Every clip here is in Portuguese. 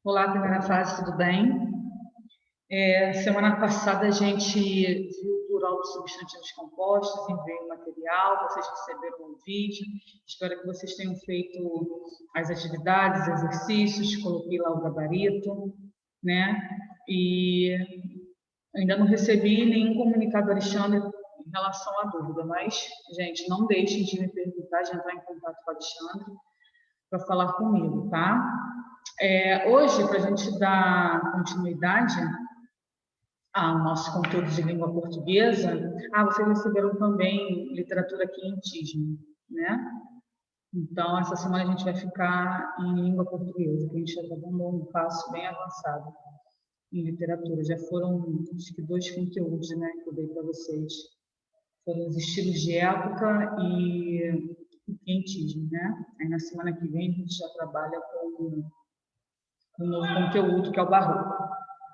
Olá, primeira fase, tudo bem? Semana passada a gente viu o plural dos substantivos compostos, enviei o material, vocês receberam o vídeo, espero que vocês tenham feito as atividades, exercícios, coloquei lá o gabarito, né? E ainda não recebi nenhum comunicado do Alexandre em relação à dúvida, mas, gente, não deixem de me perguntar, de entrar em contato com o Alexandre para falar comigo, tá? Hoje, para a gente dar continuidade ao nosso conteúdo de língua portuguesa, vocês receberam também literatura quinhentísima, né? Então, essa semana a gente vai ficar em língua portuguesa, que a gente já está dando um passo bem avançado em literatura. Já foram, acho que, 2 conteúdos, né, que eu dei para vocês. Foram os estilos de época e o quinhentismo, né? Aí, na semana que vem, a gente já trabalha com um novo conteúdo, que é o barroco,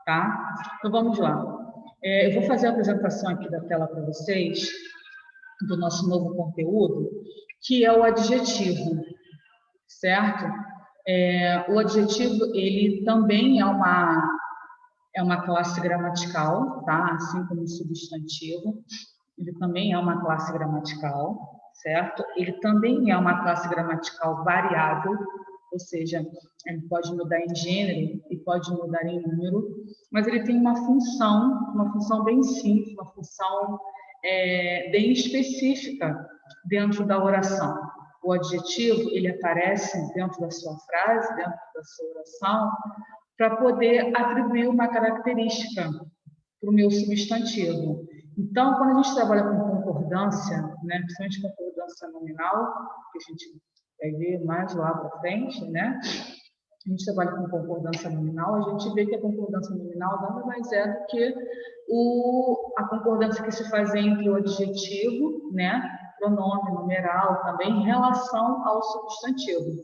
tá? Então, vamos lá. Eu vou fazer a apresentação aqui da tela para vocês, do nosso novo conteúdo, que é o adjetivo, certo? O adjetivo, ele também é uma classe gramatical, tá? Assim como o substantivo, ele também é uma classe gramatical, certo? Ele também é uma classe gramatical variável, ou seja, ele pode mudar em gênero e pode mudar em número, mas ele tem uma função bem simples, uma função bem específica dentro da oração. O adjetivo, ele aparece dentro da sua frase, dentro da sua oração, para poder atribuir uma característica para o meu substantivo. Então, quando a gente trabalha com concordância, né, principalmente concordância nominal, que a gente vai ver mais lá para frente, né? A gente trabalha com concordância nominal, a gente vê que a concordância nominal nada mais é do que a concordância que se faz entre o adjetivo, né, pronome, numeral, também em relação ao substantivo,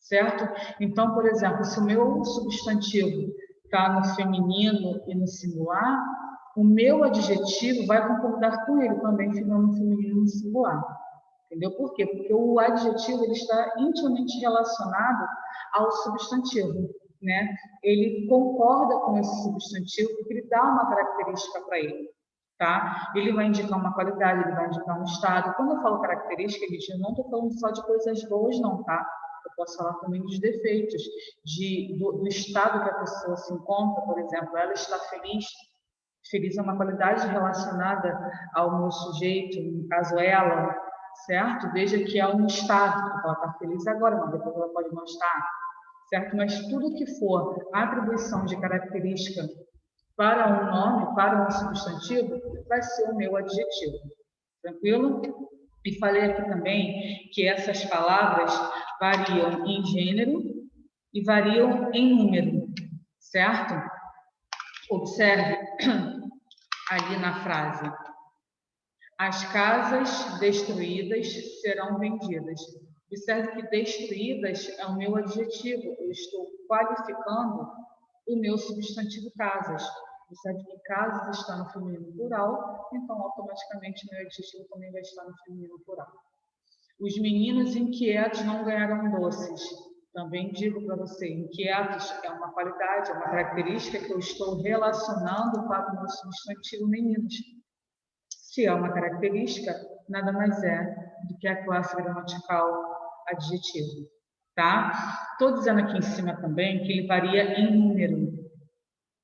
certo? Então, por exemplo, se o meu substantivo está no feminino e no singular, o meu adjetivo vai concordar com ele também, ficando no feminino e no singular. Entendeu? Por quê? Porque o adjetivo ele está intimamente relacionado ao substantivo, né? Ele concorda com esse substantivo porque ele dá uma característica para ele, tá? Ele vai indicar uma qualidade, ele vai indicar um estado. Quando eu falo característica, gente, eu não estou falando só de coisas boas, não, tá? Eu posso falar também dos defeitos, do estado que a pessoa se encontra, por exemplo, ela está feliz. Feliz é uma qualidade relacionada ao meu sujeito, no caso ela, certo? Veja que é um estado, porque ela está feliz agora, mas depois ela pode não estar, certo? Mas tudo que for atribuição de característica para um nome, para um substantivo, vai ser o meu adjetivo. Tranquilo? E falei aqui também que essas palavras variam em gênero e variam em número, certo? Observe ali na frase: as casas destruídas serão vendidas. Observe que destruídas é o meu adjetivo, eu estou qualificando o meu substantivo casas. Observe que casas está no feminino plural, então automaticamente meu adjetivo também vai estar no feminino plural. Os meninos inquietos não ganharam doces. Também digo para você, inquietos é uma qualidade, é uma característica que eu estou relacionando para o meu substantivo meninos. Se é uma característica, nada mais é do que a classe gramatical adjetivo, tá? Estou dizendo aqui em cima também que ele varia em número,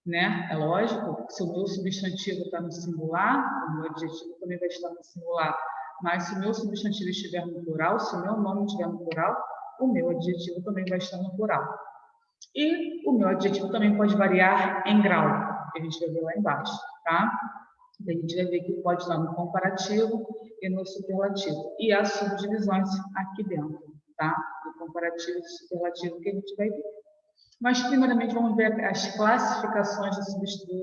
né? É lógico, se o meu substantivo está no singular, o meu adjetivo também vai estar no singular. Mas se o meu substantivo estiver no plural, se o meu nome estiver no plural, o meu adjetivo também vai estar no plural. E o meu adjetivo também pode variar em grau, que a gente vai ver lá embaixo, tá? A gente vai ver que pode estar no comparativo e no superlativo. E as subdivisões aqui dentro, tá? Do comparativo e do superlativo que a gente vai ver. Mas, primeiramente, vamos ver as classificações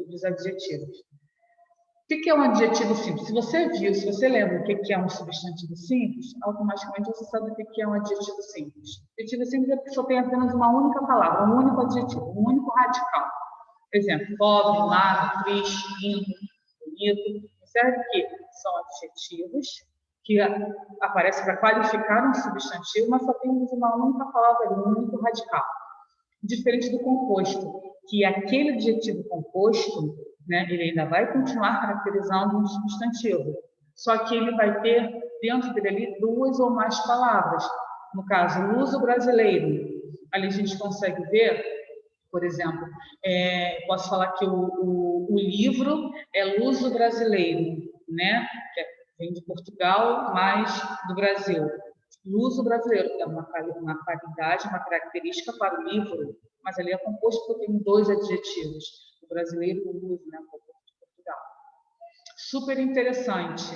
dos adjetivos. O que é um adjetivo simples? Se você lembra o que é um substantivo simples, automaticamente você sabe o que é um adjetivo simples. Adjetivo simples é porque só tem apenas uma única palavra, um único adjetivo, um único radical. Por exemplo, pobre, magro, triste, lindo, bonito. Observe que são adjetivos que aparecem para qualificar um substantivo, mas só temos uma única palavra, um único radical. Diferente do composto, que aquele adjetivo composto, né, ele ainda vai continuar caracterizando um substantivo, só que ele vai ter dentro dele ali duas ou mais palavras. No caso, o luso brasileiro, ali a gente consegue ver, por exemplo, posso falar que o livro é luso brasileiro, né, que vem de Portugal, mas do Brasil. Luso brasileiro é uma qualidade, uma característica para o livro, mas ali é composto porque tem dois adjetivos, o brasileiro e o luso, né, composto de Portugal. Super interessante.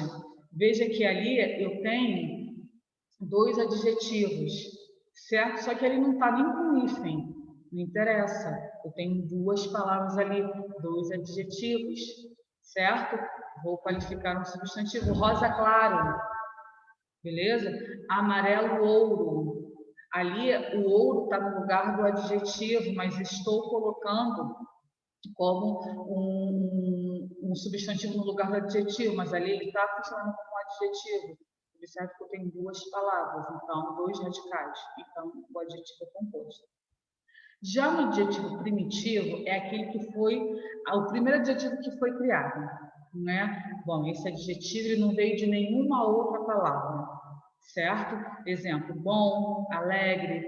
Veja que ali eu tenho dois adjetivos, certo? Só que ele não está nem com hífen, não interessa. Eu tenho duas palavras ali, dois adjetivos, certo? Vou qualificar um substantivo, rosa claro, beleza? Amarelo ouro. Ali o ouro está no lugar do adjetivo, mas estou colocando como um substantivo no lugar do adjetivo, mas ali ele está funcionando como adjetivo. Observe que eu tenho duas palavras, então, dois radicais. Então, o adjetivo é composto. Já no adjetivo primitivo, é aquele que foi o primeiro adjetivo que foi criado, né? Bom, esse adjetivo ele não veio de nenhuma outra palavra, certo? Exemplo: bom, alegre,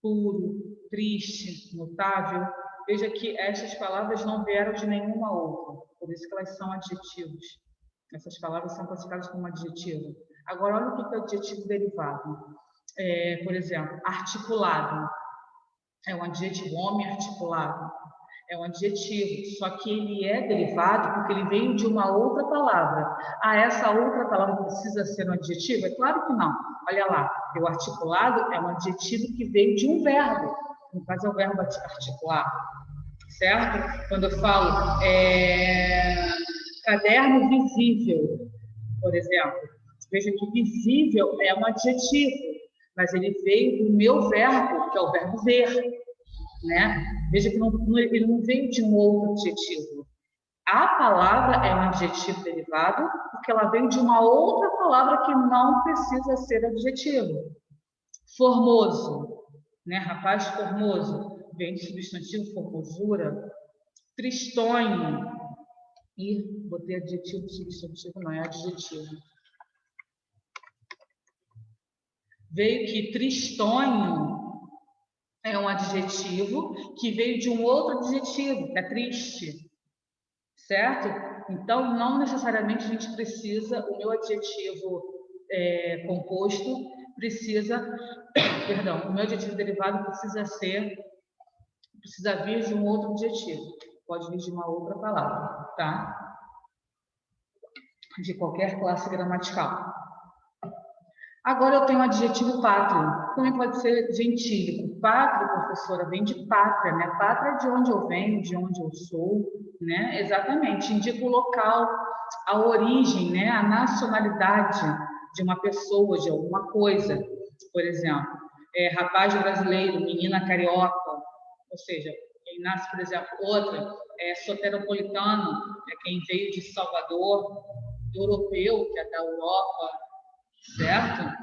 puro, triste, notável. Veja que essas palavras não vieram de nenhuma outra, por isso que elas são adjetivos. Essas palavras são classificadas como adjetivo. Agora, olha o que é adjetivo derivado. Por exemplo, articulado. É um adjetivo, homem articulado. É um adjetivo, só que ele é derivado porque ele veio de uma outra palavra. Ah, essa outra palavra precisa ser um adjetivo? É claro que não. Olha lá, o articulado é um adjetivo que veio de um verbo. No caso, é o verbo articular, certo? Quando eu falo caderno visível, por exemplo, veja que visível é um adjetivo, mas ele veio do meu verbo, que é o verbo ver, né? Veja que ele não veio de um outro adjetivo. A palavra é um adjetivo derivado porque ela vem de uma outra palavra que não precisa ser adjetivo. Formoso, né? Rapaz formoso, vem de substantivo formosura. Tristonho, e botei adjetivo, substantivo, não é adjetivo. Veio que tristonho é um adjetivo que veio de um outro adjetivo, que é triste, certo? Então, não necessariamente a gente precisa, o meu adjetivo composto precisa, perdão, o meu adjetivo derivado precisa vir de um outro adjetivo, pode vir de uma outra palavra, tá? De qualquer classe gramatical. Agora eu tenho o adjetivo pátrio. Também pode ser gentílico. Pátrio, professora, vem de pátria, né? Pátria é de onde eu venho, de onde eu sou, né? Exatamente. Indica o local, a origem, né? A nacionalidade de uma pessoa, de alguma coisa. Por exemplo, rapaz brasileiro, menina carioca. Ou seja, quem nasce, por exemplo, outra, soteropolitano, é quem veio de Salvador, europeu, que é da Europa, certo?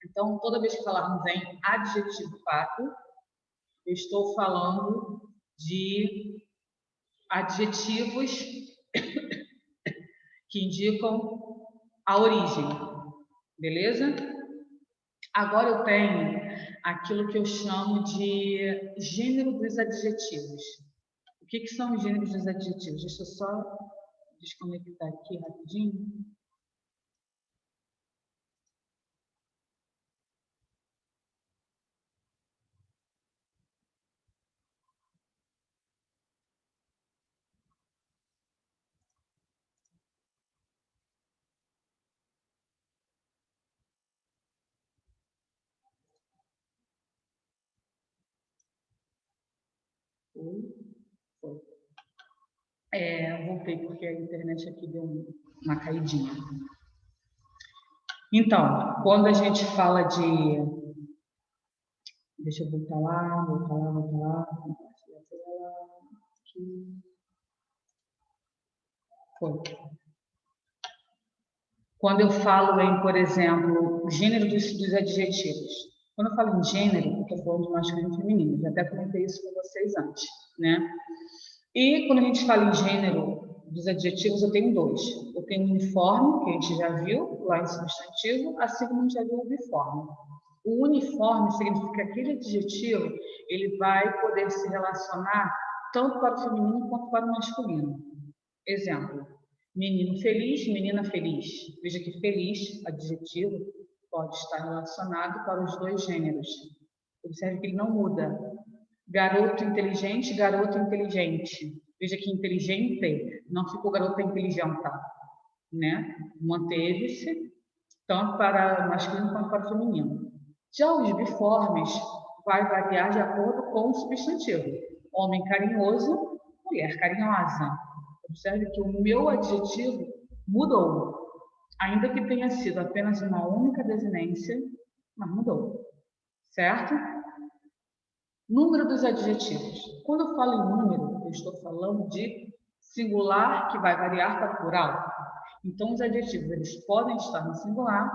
Então, toda vez que falarmos em adjetivo pátrio, eu estou falando de adjetivos que indicam a origem, beleza? Agora eu tenho aquilo que eu chamo de gênero dos adjetivos. O que são os gêneros dos adjetivos? Deixa eu só desconectar aqui rapidinho. Foi. Voltei porque a internet aqui deu uma caidinha. Então, quando a gente fala de... Deixa eu voltar lá. Compartilhar a tela. Aqui. Foi. Quando eu falo em, por exemplo, gênero dos adjetivos, Quando eu falo em gênero, eu estou falando de masculino e feminino. Já até comentei isso com vocês antes, né? E quando a gente fala em gênero dos adjetivos, eu tenho dois. Eu tenho uniforme, que a gente já viu lá em substantivo, assim como a gente já viu o biforme. O uniforme significa que aquele adjetivo ele vai poder se relacionar tanto para o feminino quanto para o masculino. Exemplo, menino feliz, menina feliz. Veja que feliz, adjetivo, pode estar relacionado para os dois gêneros. Observe que ele não muda. Garoto inteligente, garota inteligente. Veja que inteligente não ficou garota inteligente, né? Manteve-se tanto para masculino quanto para feminino. Já os biformes vai variar de acordo com o substantivo. Homem carinhoso, mulher carinhosa. Observe que o meu adjetivo mudou, ainda que tenha sido apenas uma única desinência, mas mudou, certo? Número dos adjetivos. Quando eu falo em número, eu estou falando de singular que vai variar para plural. Então, os adjetivos eles podem estar no singular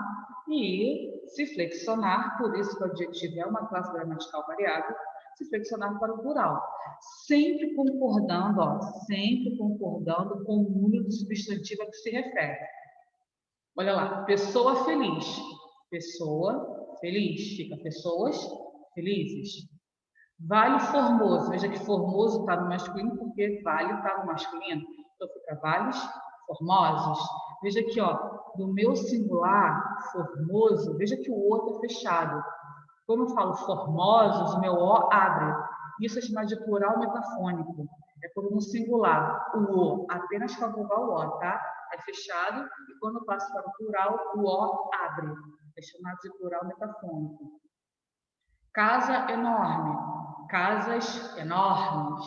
e se flexionar, por isso que o adjetivo é uma classe gramatical variável, se flexionar para o plural. Sempre concordando, sempre concordando com o número do substantivo a que se refere. Olha lá, pessoa feliz. Pessoa feliz. Fica pessoas felizes. Vale formoso. Veja que formoso está no masculino porque vale está no masculino. Então fica vales formosos. Veja aqui, do meu singular, formoso, veja que o O está fechado. Quando eu falo formosos, o meu O abre. Isso é chamado de plural metafônico. É quando no singular, o O apenas com a vogal O, tá? É fechado. E quando eu passo para o plural, o O abre. É chamado de plural metafônico. Casa enorme. Casas enormes,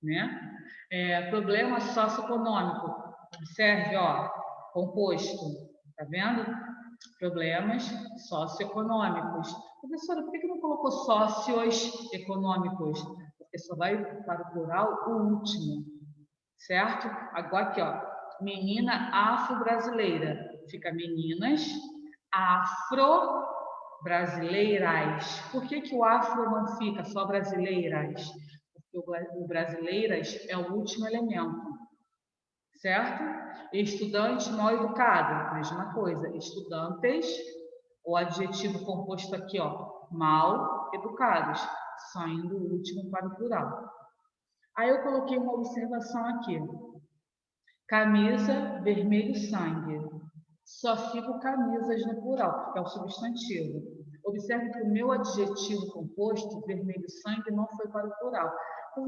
né? Problema socioeconômico. Observe, composto, tá vendo? Problemas socioeconômicos. Professora, por que não colocou sócios econômicos? Porque só vai para o plural o último, certo? Agora aqui, menina afro-brasileira. Fica meninas afro-brasileiras. Por que o afro não fica só brasileiras? Porque o brasileiras é o último elemento, certo? Estudante mal educado, mesma coisa. Estudantes, o adjetivo composto aqui, mal educados, saindo o último para o plural. Aí eu coloquei uma observação aqui. Camisa, vermelho, sangue. Só fico camisas no plural, porque é o substantivo. Observe que o meu adjetivo composto, vermelho, sangue, não foi para o plural.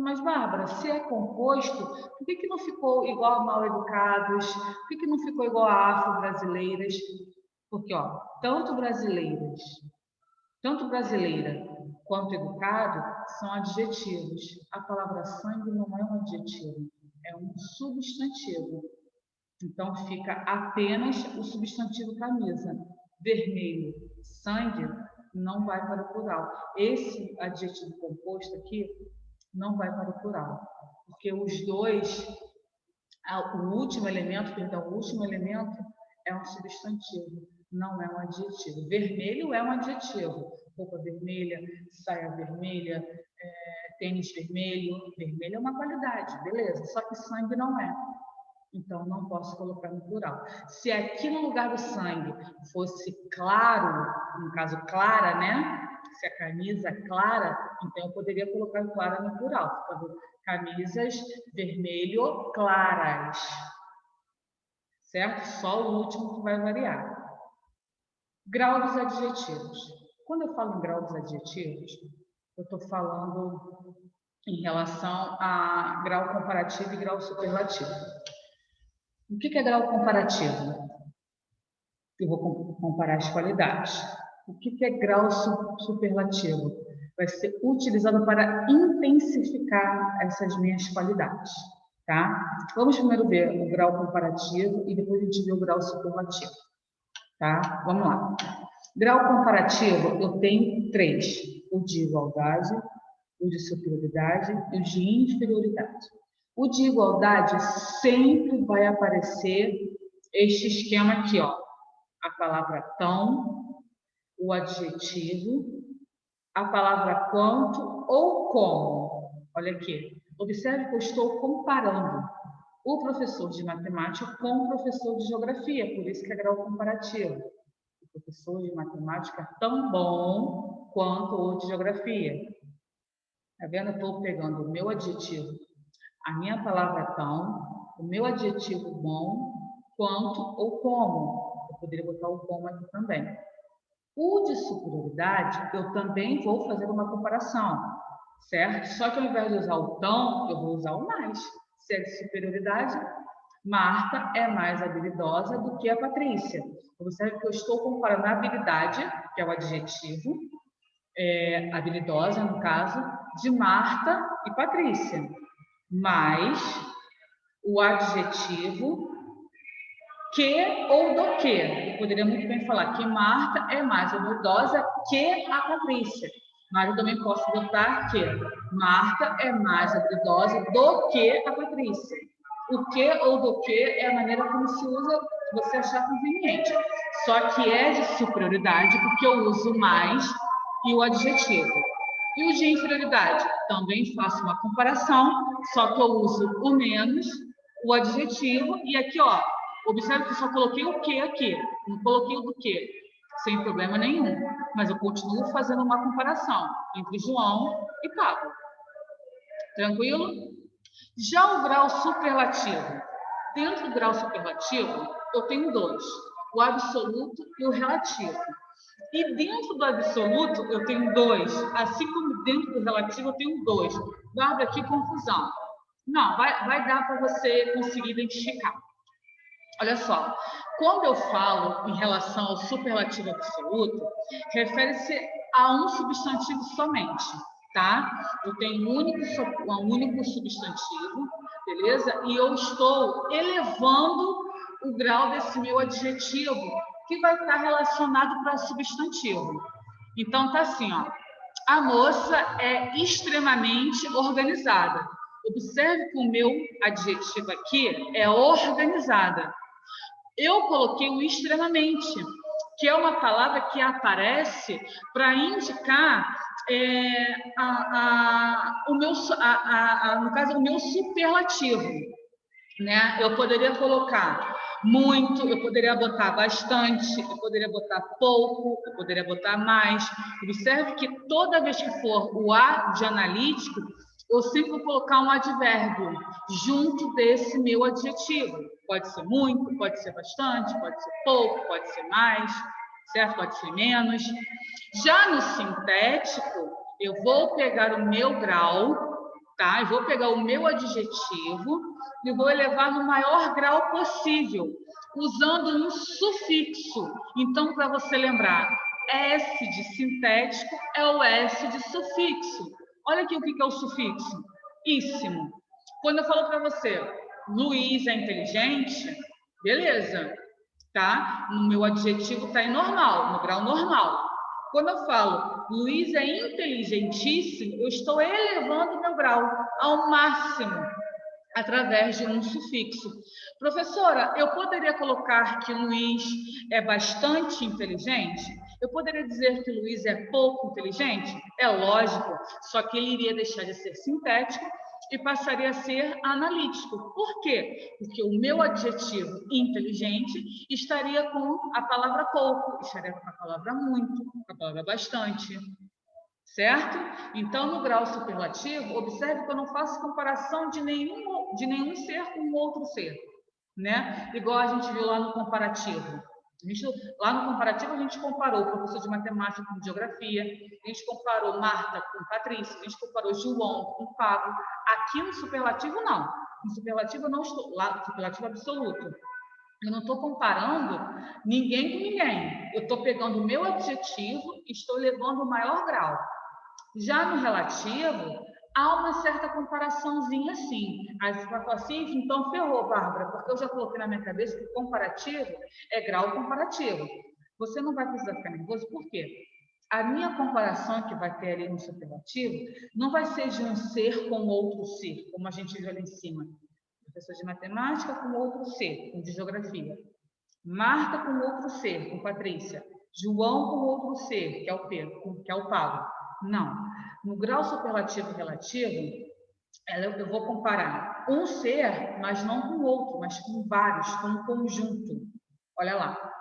Mas, Bárbara, se é composto, por que não ficou igual a mal educados? Por que não ficou igual a afro-brasileiras? Porque, tanto brasileira quanto educado são adjetivos. A palavra sangue não é um adjetivo, é um substantivo. Então, fica apenas o substantivo camisa. Vermelho, sangue, não vai para o plural. Esse adjetivo composto aqui não vai para o plural, porque os dois, o último elemento é um substantivo, não é um adjetivo. Vermelho é um adjetivo. Roupa vermelha, saia vermelha, tênis vermelho. Vermelho é uma qualidade, beleza. Só que sangue não é. Então, não posso colocar no plural. Se aqui no lugar do sangue fosse claro, no caso clara, né? Se a camisa é clara, então eu poderia colocar clara no plural. Camisas vermelho claras. Certo? Só o último que vai variar. Grau dos adjetivos. Quando eu falo em grau dos adjetivos, eu estou falando em relação a grau comparativo e grau superlativo. O que é grau comparativo? Eu vou comparar as qualidades. O que é grau superlativo? Vai ser utilizado para intensificar essas minhas qualidades, tá? Vamos primeiro ver o grau comparativo e depois a gente vê o grau superlativo, tá? Vamos lá. Grau comparativo, eu tenho 3. O de igualdade, o de superioridade e o de inferioridade. O de igualdade sempre vai aparecer este esquema aqui, a palavra tão, o adjetivo a palavra quanto ou como. Olha aqui. Observe que eu estou comparando o professor de matemática com o professor de geografia, por isso que é grau comparativo. O professor de matemática é tão bom quanto o de geografia. Tá vendo? Eu estou pegando o meu adjetivo, a minha palavra tão, o meu adjetivo bom, quanto ou como. Eu poderia botar o como aqui também. O de superioridade, eu também vou fazer uma comparação, certo? Só que ao invés de usar o tão, eu vou usar o mais. Se é de superioridade, Marta é mais habilidosa do que a Patrícia. Observe que eu estou comparando a habilidade, que é o adjetivo, habilidosa, no caso, de Marta e Patrícia, mais o adjetivo que ou do que. Eu poderia muito bem falar que Marta é mais habilidosa que a Patrícia, mas eu também posso botar que Marta é mais habilidosa do que a Patrícia. O que ou do que é a maneira como se usa, que você achar conveniente. Só que é de superioridade porque eu uso mais e o adjetivo. E o de inferioridade? Também faço uma comparação, só que eu uso o menos, o adjetivo, e aqui, ó, observe que eu só coloquei o que aqui, não coloquei o do que, sem problema nenhum. Mas eu continuo fazendo uma comparação entre João e Pablo. Tranquilo? Já o grau superlativo. Dentro do grau superlativo, eu tenho dois: o absoluto e o relativo. E dentro do absoluto, eu tenho dois. Assim como dentro do relativo, eu tenho dois. Bárbara, que confusão. Não, vai dar para você conseguir identificar. Olha só, quando eu falo em relação ao superlativo absoluto, refere-se a um substantivo somente, tá? Eu tenho um único substantivo, beleza? E eu estou elevando o grau desse meu adjetivo, que vai estar relacionado para substantivo. Então, tá assim, ó. A moça é extremamente organizada. Observe que o meu adjetivo aqui é organizada. Eu coloquei o extremamente, que é uma palavra que aparece para indicar no caso, o meu superlativo, né? Eu poderia colocar muito, eu poderia botar bastante, eu poderia botar pouco, eu poderia botar mais. Observe que toda vez que for o A de analítico, eu sempre vou colocar um advérbio junto desse meu adjetivo. Pode ser muito, pode ser bastante, pode ser pouco, pode ser mais, certo? Pode ser menos. Já no sintético, eu vou pegar o meu grau, tá? Eu vou pegar o meu adjetivo e vou elevar no maior grau possível, usando um sufixo. Então, para você lembrar, S de sintético é o S de sufixo. Olha aqui o que é o sufixo. Íssimo. Quando eu falo para você, Luiz é inteligente, beleza, tá? No meu adjetivo está em normal, no grau normal. Quando eu falo Luiz é inteligentíssimo, eu estou elevando o meu grau ao máximo através de um sufixo. Professora, eu poderia colocar que Luiz é bastante inteligente? Eu poderia dizer que Luiz é pouco inteligente? É lógico, só que ele iria deixar de ser sintético e passaria a ser analítico. Por quê? Porque o meu adjetivo inteligente estaria com a palavra pouco, estaria com a palavra muito, com a palavra bastante. Certo? Então, no grau superlativo, observe que eu não faço comparação de nenhum ser com outro ser, né? Igual a gente viu lá no comparativo. Lá no comparativo, a gente comparou o professor de matemática com geografia, a gente comparou Marta com Patrícia, a gente comparou João com Pablo. Aqui no superlativo, não. No superlativo, eu não estou. Lá no superlativo absoluto. Eu não estou comparando ninguém com ninguém. Eu estou pegando o meu adjetivo e estou levando o maior grau. Já no relativo, há uma certa comparaçãozinha assim. Aí você vai falar assim, então ferrou, Bárbara, porque eu já coloquei na minha cabeça que o comparativo é grau comparativo. Você não vai precisar ficar nervoso, por quê? A minha comparação que vai ter ali no superlativo não vai ser de um ser com outro ser, como a gente viu ali em cima. Professor de matemática com outro ser, com de geografia. Marta com outro ser, com Patrícia. João com outro ser, que é o Pedro, que é o Pablo. Não. No grau superlativo relativo, eu vou comparar um ser, mas não com o outro, mas com vários, com um conjunto. Olha lá.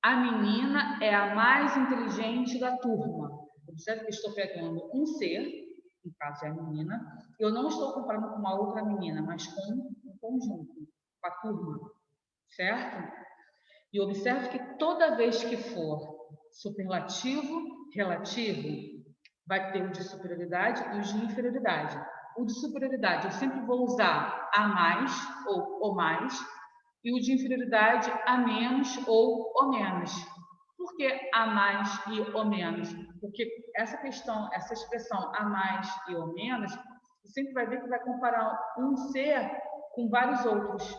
A menina é a mais inteligente da turma. Observe que eu estou pegando um ser, no caso é a menina, eu não estou comparando com uma outra menina, mas com um conjunto, com a turma, certo? E observe que toda vez que for superlativo, relativo, vai ter o de superioridade e o de inferioridade. O de superioridade eu sempre vou usar a mais ou o mais, e o de inferioridade a menos ou o menos. Por que a mais e o menos? Porque essa questão, essa expressão a mais e o menos, você sempre vai ver que vai comparar um ser com vários outros.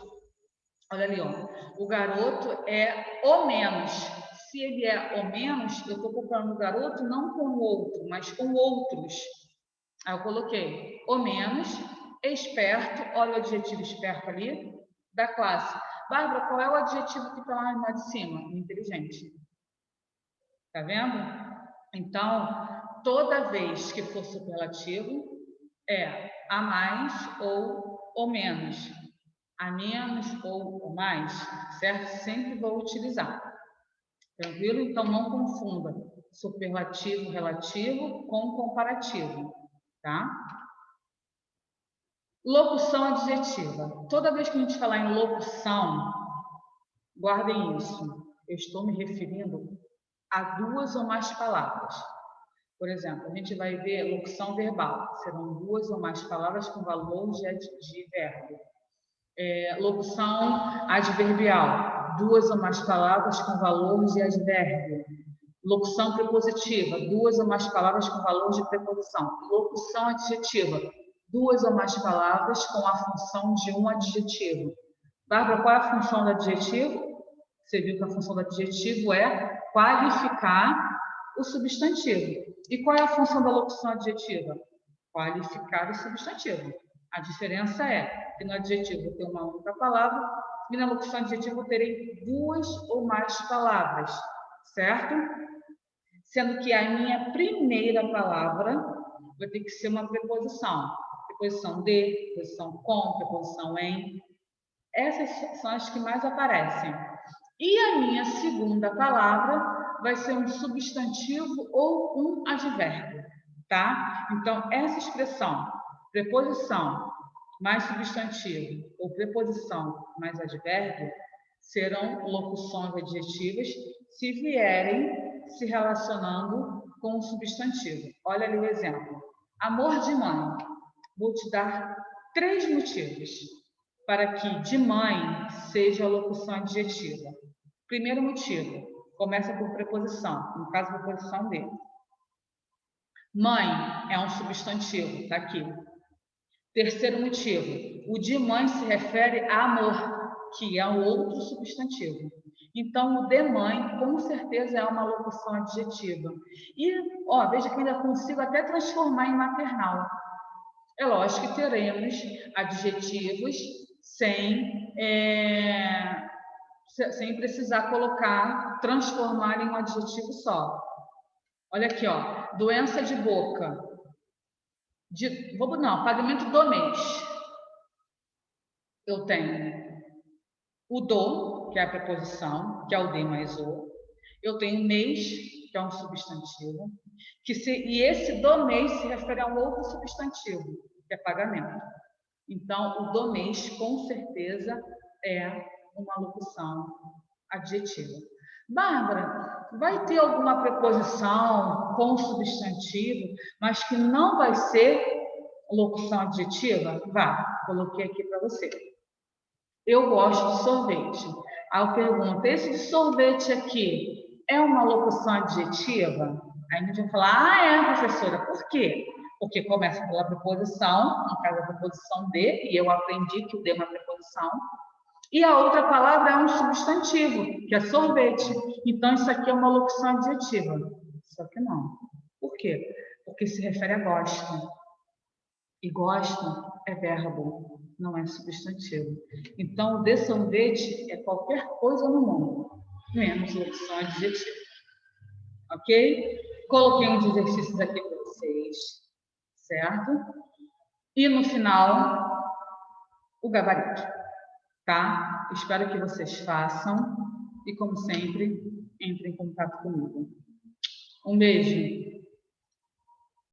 Olha ali, ó. O garoto é o menos. Se ele é o menos, eu estou comparando o garoto não com o outro, mas com outros. Aí eu coloquei o menos, esperto, olha o adjetivo esperto ali, da classe. Bárbara, qual é o adjetivo que está lá de cima? Inteligente. Tá vendo? Então, toda vez que for superlativo, é a mais ou o menos. A menos ou o mais, certo? Sempre vou utilizar. Tranquilo? Então, não confunda superlativo relativo com comparativo, tá? Locução adjetiva. Toda vez que a gente falar em locução, guardem isso. Eu estou me referindo a duas ou mais palavras. Por exemplo, a gente vai ver locução verbal. Serão duas ou mais palavras com valor de verbo. Locução adverbial. Duas ou mais palavras com valor de advérbio. Locução prepositiva. Duas ou mais palavras com valor de preposição. Locução adjetiva. Duas ou mais palavras com a função de um adjetivo. Bárbara, qual é a função do adjetivo? Você viu que a função do adjetivo é qualificar o substantivo. E qual é a função da locução adjetiva? Qualificar o substantivo. A diferença é que no adjetivo eu tenho uma única palavra e na locução adjetiva eu terei duas ou mais palavras, certo? Sendo que a minha primeira palavra vai ter que ser uma preposição. Preposição de, preposição com, preposição em. Essas são as que mais aparecem. E a minha segunda palavra vai ser um substantivo ou um advérbio, tá? Então, essa expressão, preposição mais substantivo ou preposição mais advérbio, serão locuções adjetivas se vierem se relacionando com o substantivo. Olha ali o exemplo. Amor de mãe. Vou te dar 3 motivos para que de mãe seja a locução adjetiva. Primeiro motivo, começa por preposição, no caso, preposição de. Mãe é um substantivo, está aqui. Terceiro motivo, o de mãe se refere a amor, que é um outro substantivo. Então, o de mãe, com certeza, é uma locução adjetiva. E, ó, veja que ainda consigo até transformar em maternal. É lógico que teremos adjetivos sem precisar transformar em um adjetivo só. Olha aqui, ó, doença de boca. Pagamento do mês. Eu tenho o do, que é a preposição, que é o de mais o. Eu tenho mês, que é um substantivo, e esse do mês se refere a um outro substantivo, que é pagamento. Então, o do mês, com certeza, é uma locução adjetiva. Bárbara, vai ter alguma preposição com substantivo, mas que não vai ser locução adjetiva? Vai, coloquei aqui para você. Eu gosto de sorvete. Aí eu pergunto, esse sorvete aqui é uma locução adjetiva? Aí a gente vai falar, professora, por quê? Porque começa pela preposição, no caso a preposição de, e eu aprendi que o de é uma preposição, e a outra palavra é um substantivo, que é sorvete. Então, isso aqui é uma locução adjetiva. Só que não. Por quê? Porque se refere a gosto. E gosto é verbo, não é substantivo. Então, o de sorvete é qualquer coisa no mundo, menos locução adjetiva. Ok? coloquei uns exercícios aqui para vocês, certo? E no final, o gabarito, tá? Espero que vocês façam e, como sempre, entrem em contato comigo. Um beijo!